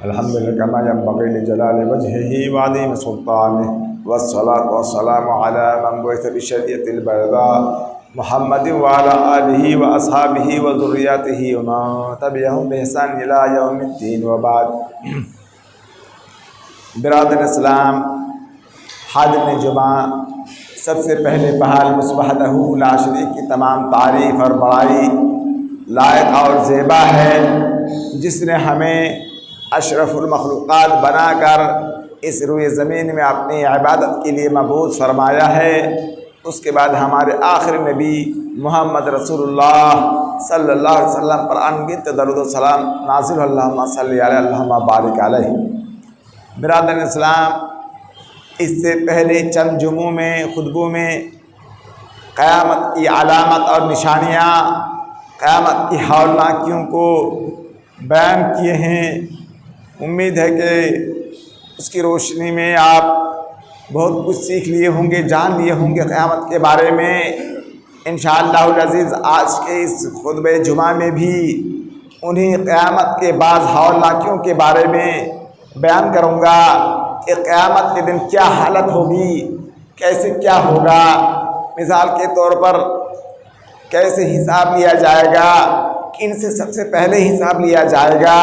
الحمدللہ کما ينبغي لجلال وجهه وعظیم سلطانه والصلاة والسلام على من بعث بشریعة البیضاء محمد وعلى آلہ واصحابہ وذریاتہ ومن تبعهم بإحسان إلی یوم الدین وبعد۔ برادر اسلام، حاضرین جمعہ، سب سے پہلے بحال وحدہ لا شریک کی تمام تعریف اور بڑائی لائق اور زیبا ہے، جس نے ہمیں اشرف المخلوقات بنا کر اس روئے زمین میں اپنی عبادت کے لیے مبعوث فرمایا ہے۔ اس کے بعد ہمارے آخری نبی محمد رسول اللہ صلی اللہ علیہ وسلم پر انگنت درود و سلام نازل، اللہم صلی علیہ اللہم بارک علیہ۔ برادر اسلام، اس سے پہلے چند جمعوں میں خطبوں میں قیامت کی علامت اور نشانیاں، قیامت کی ہولناکیوں کو بیان کیے ہیں۔ امید ہے کہ اس کی روشنی میں آپ بہت کچھ سیکھ لیے ہوں گے، جان لیے ہوں گے قیامت کے بارے میں۔ انشاءاللہ العزیز آج کے اس خطبہ جمعہ میں بھی انہیں قیامت کے بعض ہولناکیوں کے بارے میں بیان کروں گا کہ قیامت کے دن کیا حالت ہوگی، کیسے کیا ہوگا۔ مثال کے طور پر کیسے حساب لیا جائے گا، کن سے سب سے پہلے حساب لیا جائے گا،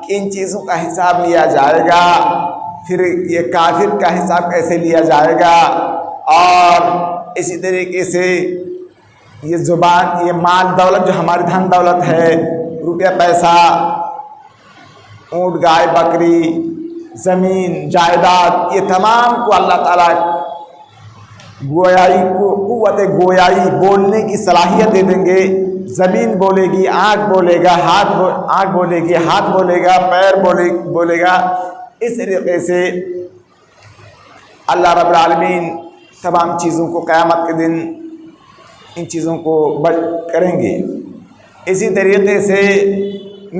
کن چیزوں کا حساب لیا جائے گا، پھر یہ کافر کا حساب کیسے لیا جائے گا، اور اسی طریقے سے یہ زبان، یہ مال دولت جو ہماری دھن دولت ہے، روپیہ پیسہ، اونٹ گائے بکری، زمین جائیداد، یہ تمام کو اللہ تعالیٰ گویائی کو قوت گویائی، بولنے کی صلاحیت دے دیں گے۔ زمین بولے گی، آنکھ بولے گا، آنکھ بولے گی، ہاتھ بولے گا، پیر بولے گا۔ اس طریقے سے اللہ رب العالمین تمام چیزوں کو قیامت کے دن ان چیزوں کو کریں گے۔ اسی طریقے سے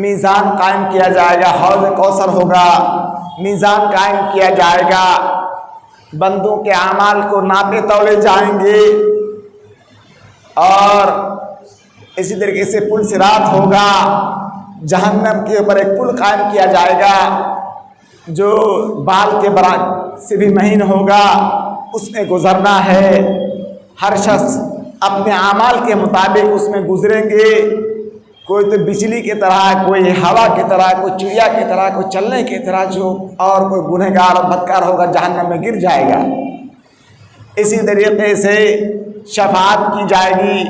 میزان قائم کیا جائے گا، حوض کوثر ہوگا، میزان قائم کیا جائے گا، بندوں کے اعمال کو ناپے تولے جائیں گے، اور اسی طریقے سے پل صراط ہوگا، جہنم کے اوپر ایک پل قائم کیا جائے گا جو بال کے برابر سے بھی مہین ہوگا، اس میں گزرنا ہے۔ ہر شخص اپنے اعمال کے مطابق اس میں گزریں گے، کوئی تو بجلی کی طرح، کوئی ہوا کی طرح، کوئی چڑیا کی طرح، کوئی چلنے کی طرح، جو اور کوئی گنہگار اور بدکار ہوگا جہنم میں گر جائے گا۔ اسی طریقے سے شفاعت کی جائے گی،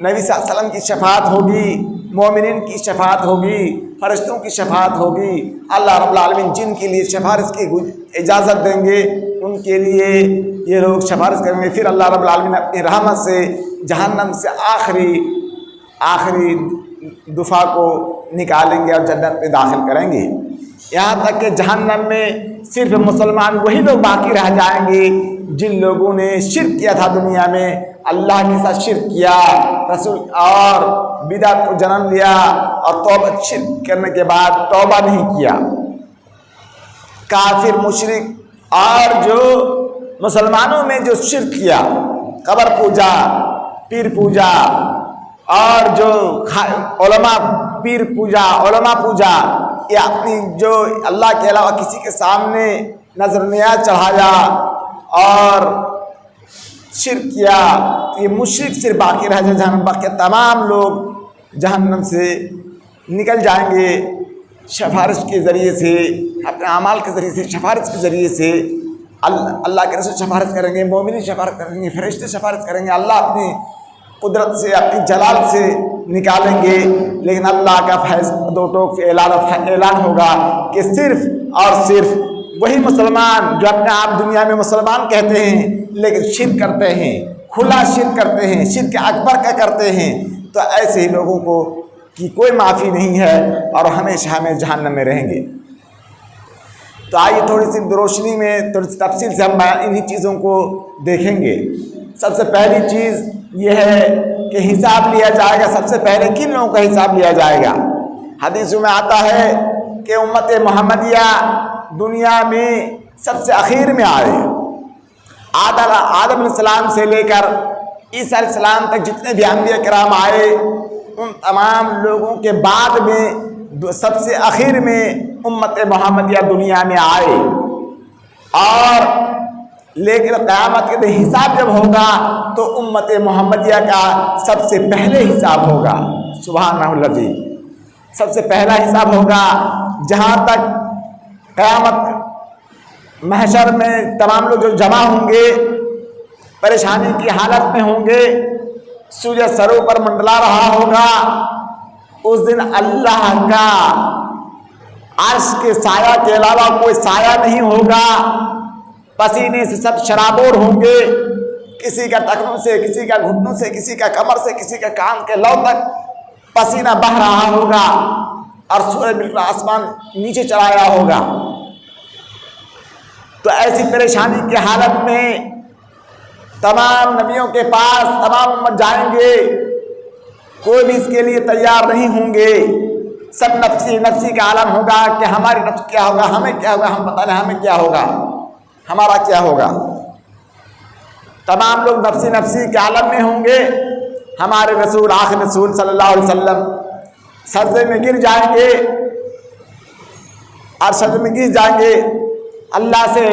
نبی صلی اللہ علیہ وسلم کی شفاعت ہوگی، مومنین کی شفاعت ہوگی، فرشتوں کی شفاعت ہوگی۔ اللہ رب العالمین جن کے لیے سفارش کی اجازت دیں گے ان کے لیے یہ لوگ سفارش کریں گے۔ پھر اللہ رب العالمین اپنی رحمت سے جہنم سے آخری دفعہ کو نکالیں گے اور جنت میں داخل کریں گے۔ یہاں تک کہ جہنم میں صرف مسلمان وہی لوگ باقی رہ جائیں گے جن لوگوں نے شرک کیا تھا دنیا میں، اللہ کے ساتھ شرک کیا، رسول اور بدعت کو جنم لیا، اور توبہ شرک کرنے کے بعد توبہ نہیں کیا۔ کافر مشرک اور جو مسلمانوں میں جو شرک کیا، قبر پوجا، پیر پوجا، اور جو علماء پیر پوجا، علماء پوجا، یہ اپنی جو اللہ کے علاوہ کسی کے سامنے نظر نیاز چڑھایا اور شرک کیا، یہ مشرک صرف باقی رہ جائے جہنم، باقی تمام لوگ جہنم سے نکل جائیں گے سفارش کے ذریعے سے، اپنے اعمال کے ذریعے سے، سفارش کے ذریعے سے۔ اللہ کے رسول سفارش کریں گے، مومنین سفارش کریں گے، فرشتے سفارش کریں گے، اللہ اپنی قدرت سے، اپنی جلال سے نکالیں گے۔ لیکن اللہ کا فیصلہ دو ٹوک اعلان ہوگا کہ صرف اور صرف وہی مسلمان جو اپنے آپ دنیا میں مسلمان کہتے ہیں لیکن شرک کرتے ہیں، کھلا شرک کرتے ہیں، شرک اکبر کا کرتے ہیں، تو ایسے ہی لوگوں کو کی کوئی معافی نہیں ہے اور ہمیشہ جہنم میں رہیں گے۔ تو آئیے تھوڑی سی روشنی میں، تھوڑی سی تفصیل سے ہم انہی چیزوں کو دیکھیں گے۔ سب سے پہلی چیز یہ ہے کہ حساب لیا جائے گا۔ سب سے پہلے کن لوگوں کا حساب لیا جائے گا؟ حدیثوں میں آتا ہے کہ امت محمدیہ دنیا میں سب سے اخیر میں آئے۔ آدم علیہ السلام سے لے کر عیسیٰ علیہ السلام تک جتنے بھی انبیاء کرام آئے، ان تمام لوگوں کے بعد میں سب سے آخر میں امت محمدیہ دنیا میں آئے، اور لیکن قیامت کے دن حساب جب ہوگا تو امت محمدیہ کا سب سے پہلے حساب ہوگا۔ سبحان اللہ، سب سے پہلا حساب ہوگا۔ جہاں تک قیامت محشر میں تمام لوگ جو جمع ہوں گے پریشانی کی حالت میں ہوں گے، سورج سروں پر منڈلا رہا ہوگا، اس دن اللہ کا عرش کے سایہ کے علاوہ کوئی سایہ نہیں ہوگا، پسینے سے سب شرابور ہوں گے، کسی کا ٹخنوں سے، کسی کا گھٹنوں سے، کسی کا کمر سے، کسی کا کان کے لو تک پسینہ بہہ رہا ہوگا، اور سورج بالکل آسمان نیچے چڑھایا ہوگا۔ تو ایسی پریشانی کی حالت میں تمام نبیوں کے پاس تمام امت جائیں گے، کوئی بھی اس کے لیے تیار نہیں ہوں گے، سب نفسی نفسی کا عالم ہوگا کہ ہماری نفس کیا ہوگا، ہمیں کیا ہوگا، ہم بتا رہے ہیں ہمیں کیا ہوگا، ہمارا کیا ہوگا۔ تمام لوگ نفسی نفسی کے عالم میں ہوں گے۔ ہمارے رسول آخر رسول صلی اللہ علیہ وسلم سجدے میں گر جائیں گے، اور سجدے میں گر جائیں گے، اللہ سے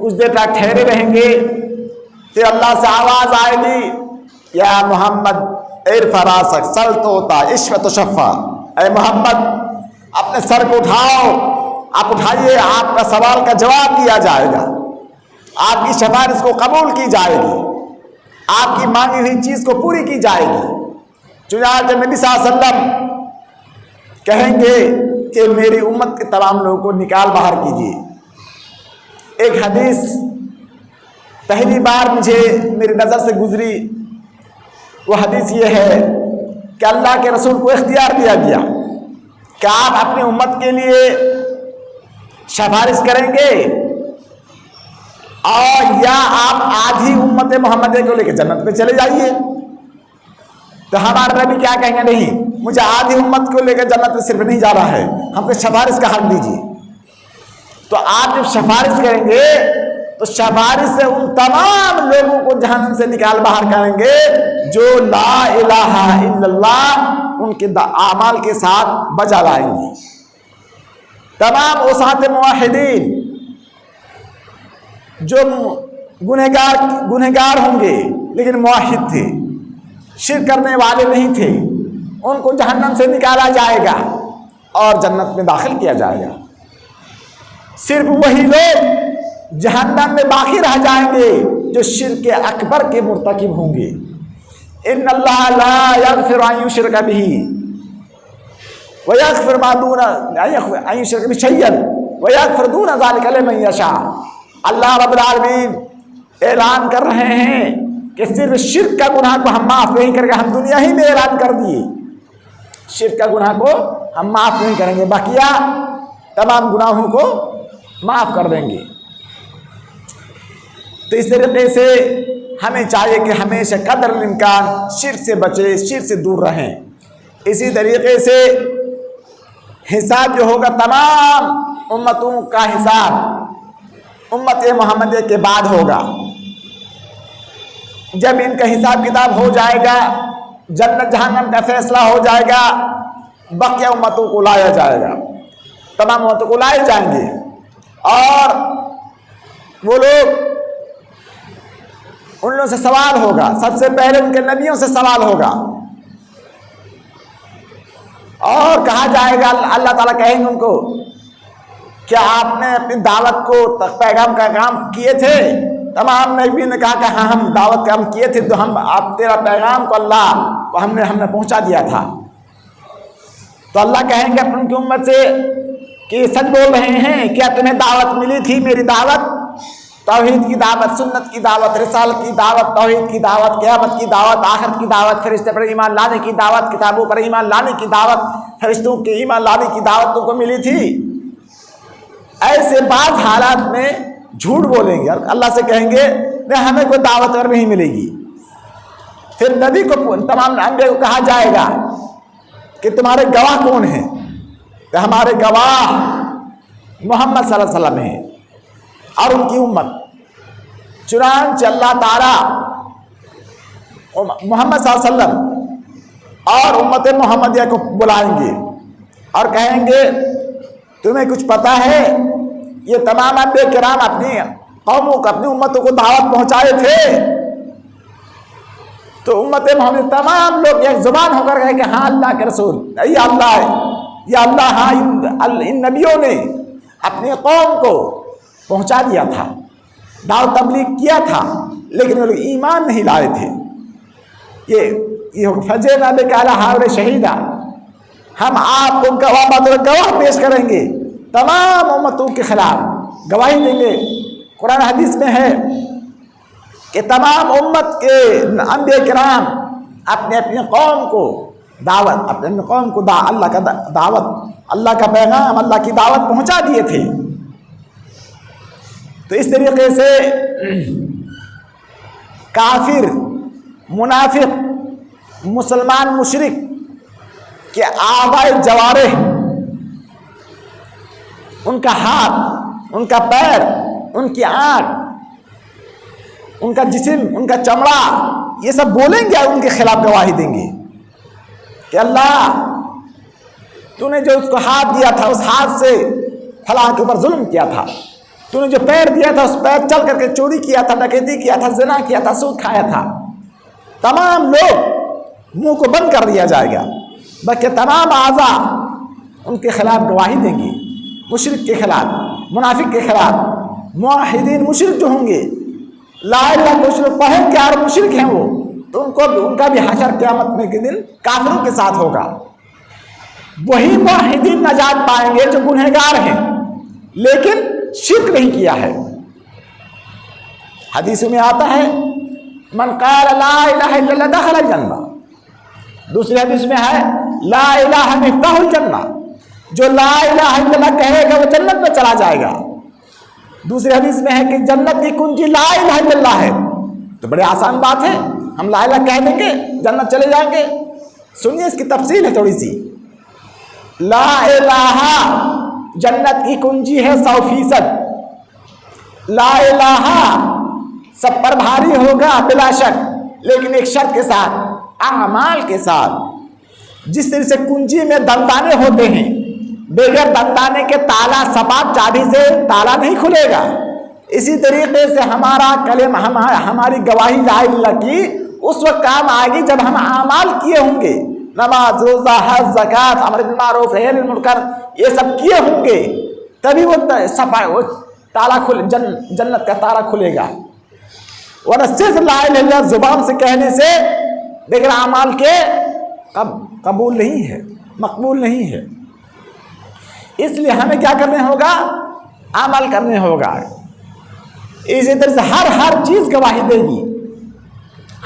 کچھ دیر تک ٹھہرے رہیں گے، پھر اللہ سے آواز آئے گی، یا محمد ارفع راسک سل توتا اشفع تشفع، اے محمد اپنے سر کو اٹھاؤ، آپ اٹھائیے، آپ کا سوال کا جواب دیا جائے گا، آپ کی سفارش کو قبول کی جائے گی، آپ کی مانگی ہوئی چیز کو پوری کی جائے گی۔ چنانچہ نبی صلی اللہ علیہ وسلم کہیں گے کہ میری امت کے تمام لوگوں کو نکال باہر کیجیے۔ ایک حدیث پہلی بار مجھے میری نظر سے گزری، وہ حدیث یہ ہے کہ اللہ کے رسول کو اختیار دیا گیا کہ آپ اپنی امت کے لیے سفارش کریں گے، اور یا آپ آدھی امت محمدیہ کو لے کے جنت پہ چلے جائیے۔ تو ہمارے نبی کیا کہیں گے؟ نہیں، مجھے آدھی امت کو لے کر جنت میں صرف نہیں جا رہا ہے، ہم کو سفارش کا حق دیجیے۔ تو آپ جب سفارش کریں گے تو سفارش سے ان تمام لوگوں کو جہنم سے نکال باہر کریں گے جو لا الہ الا اللہ ان کے اعمال کے ساتھ بجا لائیں گے۔ تمام اوساط موحدین جو گنہگار ہوں گے لیکن موحد تھے، شرک کرنے والے نہیں تھے، ان کو جہنم سے نکالا جائے گا اور جنت میں داخل کیا جائے گا۔ صرف وہی لوگ جہنم میں باقی رہ جائیں گے جو شرک اکبر کے مرتکب ہوں گے۔ ان اللہ لا یغفر ان یشرک بہ ویغفر ما دون ان یشرک بہ شیئا ویغفر دون ذلک لمن یشاء۔ اللہ رب العالمین اعلان کر رہے ہیں کہ صرف شرک کا گناہ کو ہم معاف نہیں کریں گے، ہم دنیا ہی میں اعلان کر دیے شرک کا گناہ کو ہم معاف نہیں کریں گے، بقیہ تمام گناہوں کو معاف کر دیں گے۔ تو اس طریقے سے ہمیں چاہیے کہ ہمیشہ قدر الامکان شرک سے بچے، شرک سے دور رہیں۔ اسی طریقے سے حساب جو ہوگا تمام امتوں کا حساب امت محمدیہ کے بعد ہوگا۔ جب ان کا حساب کتاب ہو جائے گا، جنت جہنم کا فیصلہ ہو جائے گا، بقیہ امتوں کو لایا جائے گا، تمام امتوں کو لائے جائیں گے، اور وہ لوگ ان لوگوں سے سوال ہوگا، سب سے پہلے ان کے نبیوں سے سوال ہوگا، اور کہا جائے گا، اللہ تعالیٰ کہیں گے ان کو کیا آپ نے اپنی دعوت کو پیغام کا کام کیے تھے؟ تمام نبی نے کہا کہ ہاں ہم دعوت کام کیے تھے، تو ہم آپ تیرا پیغام کو اللہ کو ہم نے پہنچا دیا تھا۔ تو اللہ کہیں گے اپنی کی امت سے کہ سچ بول رہے ہیں، کیا تمہیں دعوت ملی تھی؟ میری دعوت، توحید کی دعوت، سنت کی دعوت، رسالت کی دعوت، توحید کی دعوت، قیامت کی دعوت، آخرت کی دعوت، فرشتے پر ایمان لانے کی دعوت، کتابوں پر ایمان لانے کی دعوت، فرشتوں کے ایمان لانے کی دعوت تم کو ملی تھی؟ ایسے بعض حالات میں جھوٹ بولیں گے اور اللہ سے کہیں گے نہیں، ہمیں کوئی دعوت اور نہیں ملے گی۔ پھر نبی کو، تمام انبیاء کو کہا جائے گا کہ تمہارے گواہ کون ہیں؟ کہ ہمارے گواہ محمد صلی اللہ علیہ وسلم ہیں اور ان کی امت۔ چنانچہ اللہ تعالیٰ محمد صلی اللہ علیہ وسلم اور امت محمدیہ کو بلائیں گے اور کہیں گے تمہیں کچھ پتا ہے یہ تمام انبیاء کرام اپنی قوموں کو اپنی امتوں کو دعوت پہنچائے تھے؟ تو امت محمد تمام لوگ ایک زبان ہو کر کہے کہ ہاں اللہ کے رسول، یہ اللہ ہے، یا اللہ ہاں ان نبیوں نے اپنی قوم کو پہنچا دیا تھا، دعوت تبلیغ کیا تھا، لیکن وہ لوگ ایمان نہیں لائے تھے۔ یہ فجینا بک علی ہؤلاء شہیدا، ہم آپ کو گواہ پیش کریں گے، تمام امتوں کے خلاف گواہی دیں گے۔ قرآن حدیث میں ہے کہ تمام امت کے انبیاء کرام اپنے اپنے قوم کو دعوت، اپنے قوم کو اللہ کا دعوت، اللہ کا پیغام، اللہ کی دعوت پہنچا دیے تھے۔ تو اس طریقے سے کافر، منافق، مسلمان مشرک کہ اعضاء جوارح، ان کا ہاتھ، ان کا پیر، ان کی آنکھ، ان کا جسم، ان کا چمڑا، یہ سب بولیں گے اور ان کے خلاف گواہی دیں گے کہ اللہ تو نے جو اس کو ہاتھ دیا تھا، اس ہاتھ سے فلاں کے اوپر ظلم کیا تھا، تو نے جو پیر دیا تھا اس پیر چل کر کے چوری کیا تھا، ڈکیتی کیا تھا، زنا کیا تھا، سود کھایا تھا۔ تمام لوگ منہ کو بند کر دیا جائے گا، بلکہ تمام اعضاء ان کے خلاف گواہی دیں گے، مشرک کے خلاف، منافق کے خلاف۔ موحدین مشرک جو ہوں گے، لا الہ الا پڑھیں گے اور مشرک ہیں وہ، تو ان کا بھی حشر قیامت میں کے دن کافروں کے ساتھ ہوگا۔ وہی موحدین نجات پائیں گے جو گنہگار ہیں لیکن شرک نہیں کیا ہے۔ حدیث میں آتا ہے من قال لا الہ الا اللہ دخل الجنہ، دوسری حدیث میں ہے لا الہ مفتاح الجنہ، جو لا الہ الا اللہ کہے گا وہ جنت میں چلا جائے گا۔ دوسری حدیث میں ہے کہ جنت کی کنجی لا الہ الا اللہ ہے۔ تو بڑے آسان بات ہے، ہم لا الہ کہہ دیں گے جنت چلے جائیں گے۔ سنیے اس کی تفصیل ہے تھوڑی سی۔ لا الہ جنت کی کنجی ہے 100%۔ لا الہ سب پر بھاری ہوگا بلا شک، لیکن ایک شرط کے ساتھ، اعمال کے ساتھ۔ جس طرح سے کنجی میں دندانے ہوتے ہیں، بغیر دندانے کے تالا سپاٹ چابی سے تالا نہیں کھلے گا، اسی طریقے سے ہمارا کلمہ، ہماری گواہی لا الہ کی اس وقت کام آئے گی جب ہم اعمال کیے ہوں گے، نماز، روزہ، حج، زکوٰۃ، امر بالمعروف، نہی عن المنکر، یہ سب کیے ہوں گے، تبھی وہ تالا جنت کا تالا کھلے گا۔ ورنہ صرف لا الہ الا اللہ زبان سے کہنے سے بغیر اعمال کے قبول نہیں ہے، مقبول نہیں ہے۔ اس لیے ہمیں کیا کرنے ہوگا؟ عمل کرنے ہوگا۔ اسی طرح سے ہر چیز گواہی دے گی۔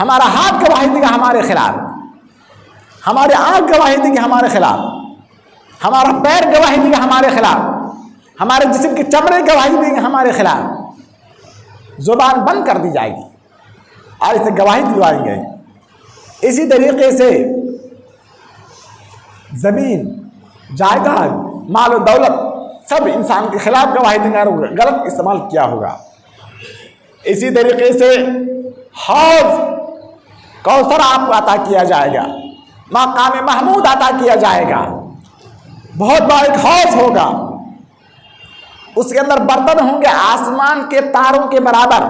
ہمارا ہاتھ گواہی دے گا ہمارے خلاف، ہمارے آنکھ گواہی دے گی ہمارے خلاف، ہمارا پیر گواہی دے گا ہمارے خلاف، ہمارے جسم کے چمڑے گواہی دیں گے ہمارے خلاف۔ زبان بند کر دی جائے گی اور اسے گواہی دلوائیں گے۔ اسی طریقے سے زمین، جائیداد، مال و دولت سب انسان کے خلاف گواہی دیں گے اور غلط استعمال کیا ہوگا۔ اسی طریقے سے حوض کوثر آپ کو عطا کیا جائے گا، مقام محمود عطا کیا جائے گا، بہت بڑا ایک حوض ہوگا، اس کے اندر برتن ہوں گے آسمان کے تاروں کے برابر،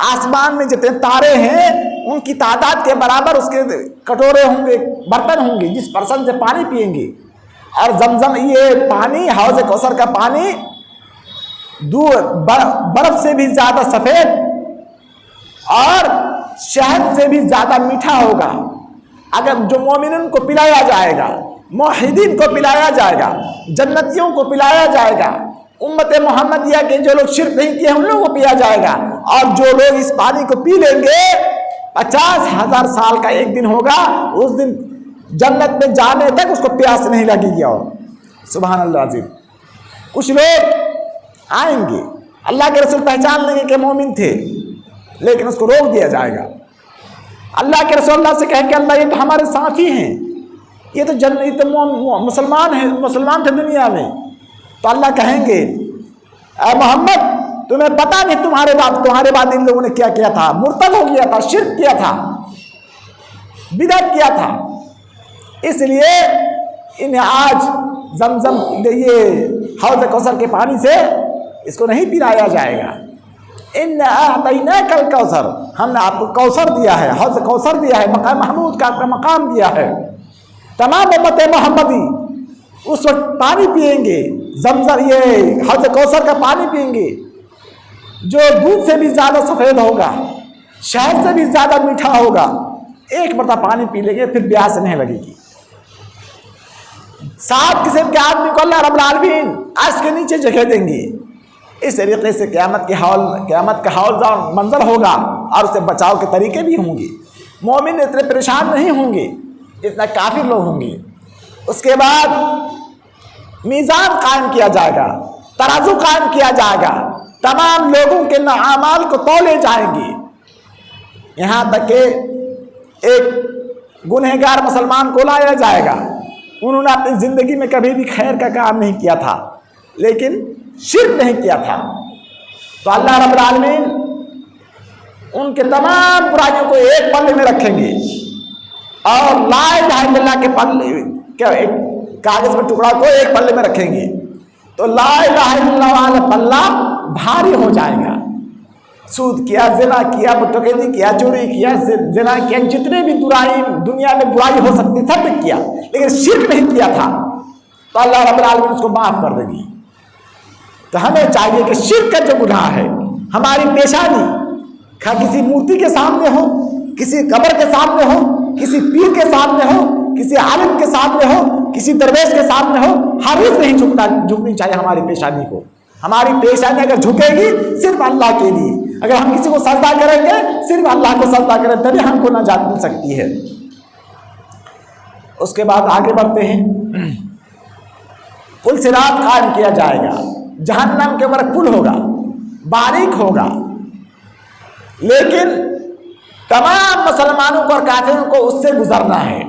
آسمان میں جتنے تارے ہیں ان کی تعداد کے برابر اس کے کٹورے ہوں گے، برتن ہوں گے جس پرسن سے پانی پیئیں گے۔ اور زمزم، یہ پانی، حوض کوثر کا پانی برف سے بھی زیادہ سفید اور شہد سے بھی زیادہ میٹھا ہوگا۔ اگر جو مومنین کو پلایا جائے گا، موحدین کو پلایا جائے گا، جنتیوں کو پلایا جائے گا، امت محمدیہ کے جو لوگ شرک نہیں کیے ہیں ان لوگوں کو پیا جائے گا، اور جو لوگ اس پانی کو پی لیں گے 50,000 سال کا ایک دن ہوگا، اس دن جنت میں جانے تک اس کو پیاس نہیں لگے گی۔ اور سبحان اللہ عظیم، کچھ لوگ آئیں گے، اللہ کے رسول پہچان لیں گے کہ مومن تھے، لیکن اس کو روک دیا جائے گا۔ اللہ کے رسول اللہ سے کہیں کہ اللہ یہ تو ہمارے ساتھی ہیں، یہ تو مسلمان ہیں، مسلمان تھے دنیا میں۔ تو اللہ کہیں گے اے محمد تمہیں پتہ نہیں تمہارے بعد ان لوگوں نے کیا کیا تھا، مرتد ہو گیا تھا، شرک کیا تھا، بدعت کیا تھا، اس لیے انہیں آج زمزم یہ حوض کوثر کے پانی سے اس کو نہیں پلایا جائے گا۔ اِنَّا أَعْطَيْنَاكَ الْكَوْثَرَ، ہم نے آپ کو کوثر دیا ہے، حوض کوثر دیا ہے، مقام محمود کا آپ کا مقام دیا ہے۔ تمام امت محمدی اس وقت پانی پئیں گے، زمزم یہ حوض کوثر کا پانی پئیں گے جو دودھ سے بھی زیادہ سفید ہوگا، شہد سے بھی زیادہ میٹھا ہوگا۔ ایک مرتبہ پانی پی لیں گے پھر پیاس نہیں لگے گی۔ 7 قسم کے آدمی کو اللہ رب العالمین عرش کے نیچے جگہ دیں گے۔ اس طریقے سے قیامت کا حول منظر ہوگا اور اس سے بچاؤ کے طریقے بھی ہوں گے۔ مومن اتنے پریشان نہیں ہوں گے جتنا کافر لوگ ہوں گے۔ اس کے بعد میزان قائم کیا جائے گا، ترازو قائم کیا جائے گا، تمام لوگوں کے اعمال کو تولے جائیں گے، یہاں تک کہ ایک گنہگار مسلمان کو لایا جائے گا۔ انہوں نے اپنی زندگی میں کبھی بھی خیر کا کام نہیں کیا تھا، لیکن شرک نہیں کیا تھا، تو اللہ رب العالمین ان کے تمام برائیوں کو ایک پلے میں رکھیں گے اور لا الہ الا اللہ کے پلے ایک کاغذ میں ٹکڑا کو ایک پلے میں رکھیں گے، تو لا الہ الا اللہ والا پلہ بھاری ہو جائے گا۔ سود کیا، زنا کیا، بتکیدی کیا، چوری کیا، زنا کیا، جتنے بھی دنیا میں برائی ہو سکتی سب کیا، لیکن شرک نہیں کیا تھا، تو اللہ رب العالمین اس کو معاف کر دے گی۔ تو ہمیں چاہیے کہ شرک کا جو گناہ ہے ہماری پیشانی کسی مورتی کے سامنے ہو، کسی قبر کے سامنے ہو، کسی پیر کے سامنے ہو، کسی عالم کے سامنے ہو، کسی درویش کے سامنے ہو، ہرگز نہیں جھکنی چاہیے ہماری پیشانی کو۔ ہماری پیشانی اگر جھکے گی صرف اللہ کے لیے، اگر ہم کسی کو سجدہ کریں گے صرف اللہ کو سجدہ کریں تبھی ہم کو نجات مل سکتی ہے۔ اس کے بعد آگے بڑھتے ہیں، پل صراط قائم کیا جائے گا، جہنم کے اوپر پل ہوگا، باریک ہوگا، لیکن تمام مسلمانوں کو اور کافروں کو اس سے گزرنا ہے۔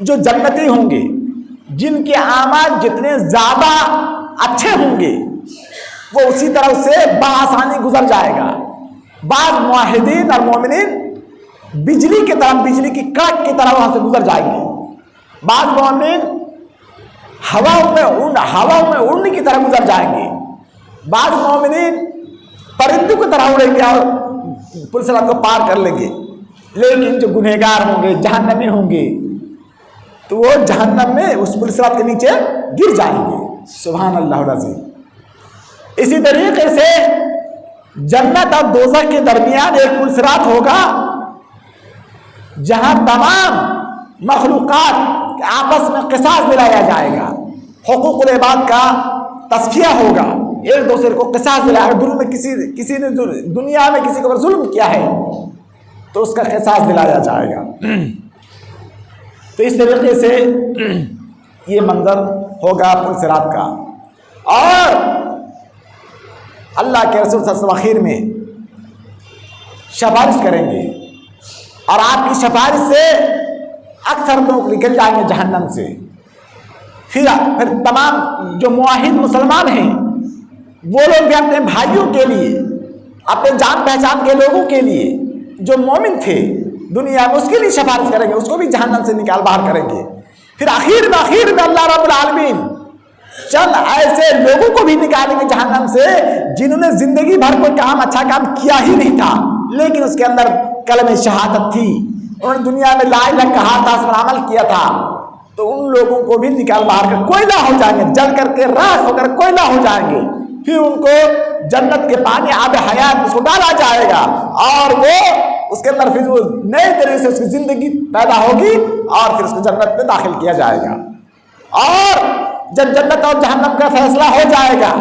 جو جنتی ہوں گے، جن کے اعمال جتنے زیادہ اچھے ہوں گے وہ اسی طرح اس سے بآسانی گزر جائے گا۔ بعض موحدین اور مومنین بجلی کی طرح، بجلی کی کڑک کی طرح وہاں سے گزر جائیں گے، بعض مومنین ہواؤں میں اڑنے کی طرح گزر جائیں گے، بعض مومنین پرندوں کی طرح اڑیں گے اور پل صراط کو پار کر لیں گے۔ لیکن جو گنہگار ہوں گے، جہنمی ہوں گے، تو وہ جہنم میں اس پل صراط کے نیچے گر جائیں گے۔ سبحان اللہ العظیم۔ اسی طریقے سے جنت اور دوزخ کے درمیان ایک پل صراط ہوگا جہاں تمام مخلوقات آپس میں قصاص دلایا جائے گا، حقوق العباد کا تصفیہ ہوگا، ایک دوسرے کو قصاص دلائے گا۔ ظلم کسی نے دنیا میں کسی کے اوپر ظلم کیا ہے تو اس کا قصاص دلایا جائے گا۔ تو اس طریقے سے یہ منظر ہوگا پل صراط کا، اور اللہ کے رسول صلی اللہ علیہ وسلم آخر میں سفارش کریں گے، اور آپ کی سفارش سے اکثر لوگ نکل جائیں گے جہنم سے۔ پھر تمام جو موحد مسلمان ہیں وہ لوگ بھی اپنے بھائیوں کے لیے، اپنے جان پہچان کے لوگوں کے لیے جو مومن تھے دنیا میں، اس کے لیے سفارش کریں گے، اس کو بھی جہنم سے نکال باہر کریں گے۔ پھر آخر میں اللہ رب العالمین چند ایسے لوگوں کو بھی نکالیں گے جہنم سے جنہوں نے زندگی بھر کوئی اچھا کام کیا ہی نہیں تھا، لیکن اس کے اندر کلمہ شہادت تھی، انہوں نے دنیا میں لا الہ کہا تھا، اس پر عمل کیا تھا، تو ان لوگوں کو بھی نکال باہر کر کوئلہ ہو جائیں گے، جل کر کے راکھ ہو کر کوئلہ ہو جائیں گے۔ پھر ان کو جنت کے پانی آب حیات اس کو ڈالا جائے گا، اور وہ اس کے اندر پھر وہ نئے طریقے سے اس کی زندگی پیدا ہوگی، اور پھر اس کو جنت میں داخل کیا جائے گا۔ اور جب جنت اور جہنم کا فیصلہ ہو جائے گا،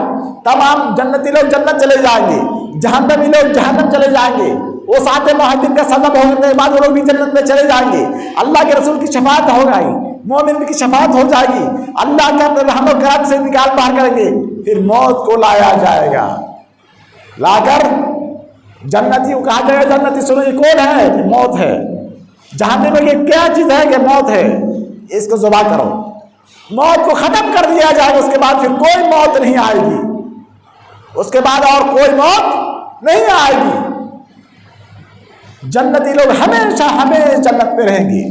تمام جنتی لوگ جنت چلے جائیں گے، جہنمی لوگ جہنم چلے جائیں گے، وہ ساتھ معاہدین کا سزا ہونے کے بعد وہ لوگ بھی جنت میں چلے جائیں گے، اللہ کے رسول کی شفاعت ہو گئی، مومن کی شفاعت ہو جائے گی، اللہ کے اپنے رحم و کرم سے نکال باہر کریں گے۔ پھر موت کو لایا جائے گا، لا کر جنتی کو کہا جائے گا، جنتی سنو یہ کون ہے؟ کہ موت ہے۔ جہنم میں یہ کیا چیز ہے؟ کہ موت ہے، اس کو ذبح کرو، موت کو ختم کر دیا جائے گا۔ اس کے بعد پھر کوئی موت نہیں آئے گی، اس کے بعد اور کوئی موت نہیں آئے گی۔ جنتی لوگ ہمیشہ جنت میں رہیں گے۔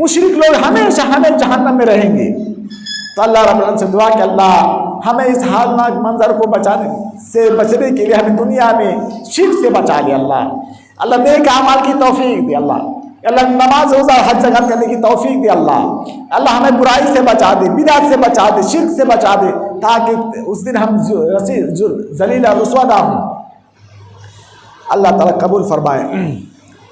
مشرک لوگ ہمیشہ ہمیں جہنم میں رہیں گے. تو اللہ رب العالمین سے دعا کہ اللہ ہمیں اس ہولناک منظر کو سے بچنے کے لیے ہمیں دنیا میں شرک سے بچا لے. اللہ نیک اعمال کی توفیق دے. اللہ نماز روزہ حج زکات کرنے کی توفیق دے. اللہ ہمیں برائی سے بچا دے، بدعت سے بچا دے، شرک سے بچا دے، تاکہ اس دن ہم ذلیل اور رسوا نہ ہوں. اللہ تعالیٰ قبول فرمائے.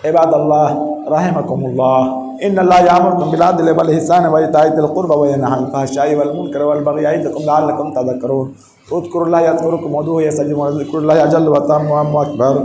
عباد اللہ رحمکم اللہ، ان اللہ یامرکم بالعدل والاحسان وایتاء ذی القربى وینہی عن الفحشاء والمنکر والبغی یعظکم لعلکم تذکرون. اذکروا اللہ یذکرکم وادعوہ یستجب ولذکر اللہ اجل واتم واکبر.